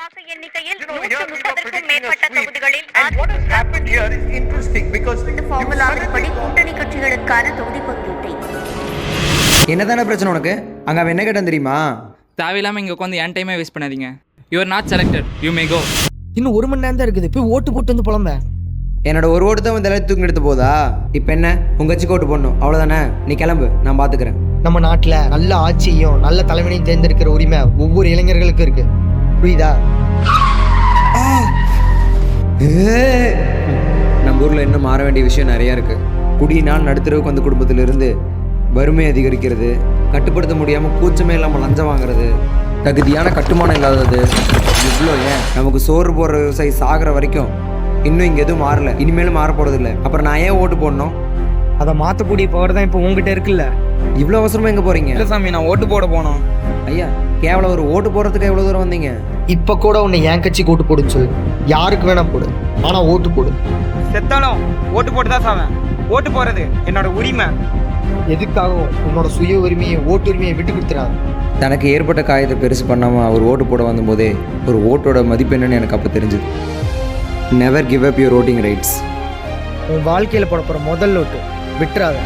வாக்கு எண்ணிக்கையில் 130க்கும் மேற்பட்ட தொகுதிகளில் And what has happened here is interesting because ஃபார்முலாவின்படி கூட்டணி கட்சிகளுக்கான தொகுதி பங்கீட்டை என்னதானே பிரச்சனை உனக்கு? அங்கே அவன் என்ன கேட்டான் தெரியுமா? தேவையில்லாமல் இங்கே உட்காந்து என் டைமே வேஸ்ட் பண்ணாதீங்க. You are not selected, you may go. இன்னும் 1 மணி நேரம் தான் இருக்குது. போய் ஓட்டு போட்டு வந்து புலம்ப. என்னோட ஒரு ஓட்டு தான் வந்து எல்லாத்தையும் தூக்கி எடுத்து போதா? இப்போ என்ன உங்கள் கட்சிக்கு ஓட்டு போடணும் அவ்வளோதானே? நீ கிளம்பு, நான் பார்த்துக்கிறேன். நம்ம நாட்டில் நல்ல ஆட்சியும் நல்ல தலைவனையும் தேர்ந்தெடுக்கிற உரிமை ஒவ்வொரு இளைஞர்களுக்கும் இருக்கு. புரியுதா? நம்ம ஊரில் இன்னும் மாற வேண்டிய விஷயம் நிறையா இருக்குது. குடியினால் நடுத்தரவுக்கு வந்த குடும்பத்திலிருந்து வறுமை அதிகரிக்கிறது, கட்டுப்படுத்த முடியாமல் கூச்சமே இல்லாமல் லஞ்சம் வாங்குறது, தகுதியான கட்டுமானம் இல்லாதது, இவ்வளோ ஏன் நமக்கு சோறு போடுற விவசாயி சாகிற வரைக்கும் இன்னும் இங்கே எதுவும் மாறலை, இனிமேலும் மாற போகிறதில்ல. அப்புறம் நான் ஏன் ஓட்டு போடணும்? அதை மாற்றக்கூடிய பவர் தான் இப்போ உங்ககிட்ட இருக்குல்ல. இவ்வளோ அவசரமாக எங்கே போகிறீங்க? இல்லை சாமி, நான் ஓட்டு போட போனோம். ஐயா, கேவலம் ஒரு ஓட்டு போடுறதுக்கு எவ்வளோ தூரம் வந்தீங்க? இப்போ கூட உன்னை என் கட்சிக்கு ஓட்டு போடுன்னு சொல்லு. யாருக்கு வேணா போடு, ஆனால் ஓட்டு போடு. செத்தாலும் ஓட்டு போட்டு தான் சாவேன். ஓட்டு போறது என்னோட உரிமை. எதுக்காகவும் உன்னோட சுய உரிமையை ஓட்டு உரிமையை விட்டு கொடுத்துறாரு. தனக்கு ஏற்பட்ட காயத்தை பெருசு பண்ணாமல் அவர் ஓட்டு போட வந்தபோதே ஒரு ஓட்டோட மதிப்பு என்னன்னு எனக்கு அப்போ தெரிஞ்சுது. Never give up your voting rights. உன் வாழ்க்கையில் போட போகிற முதல் ஓட்டு விட்டுறாத.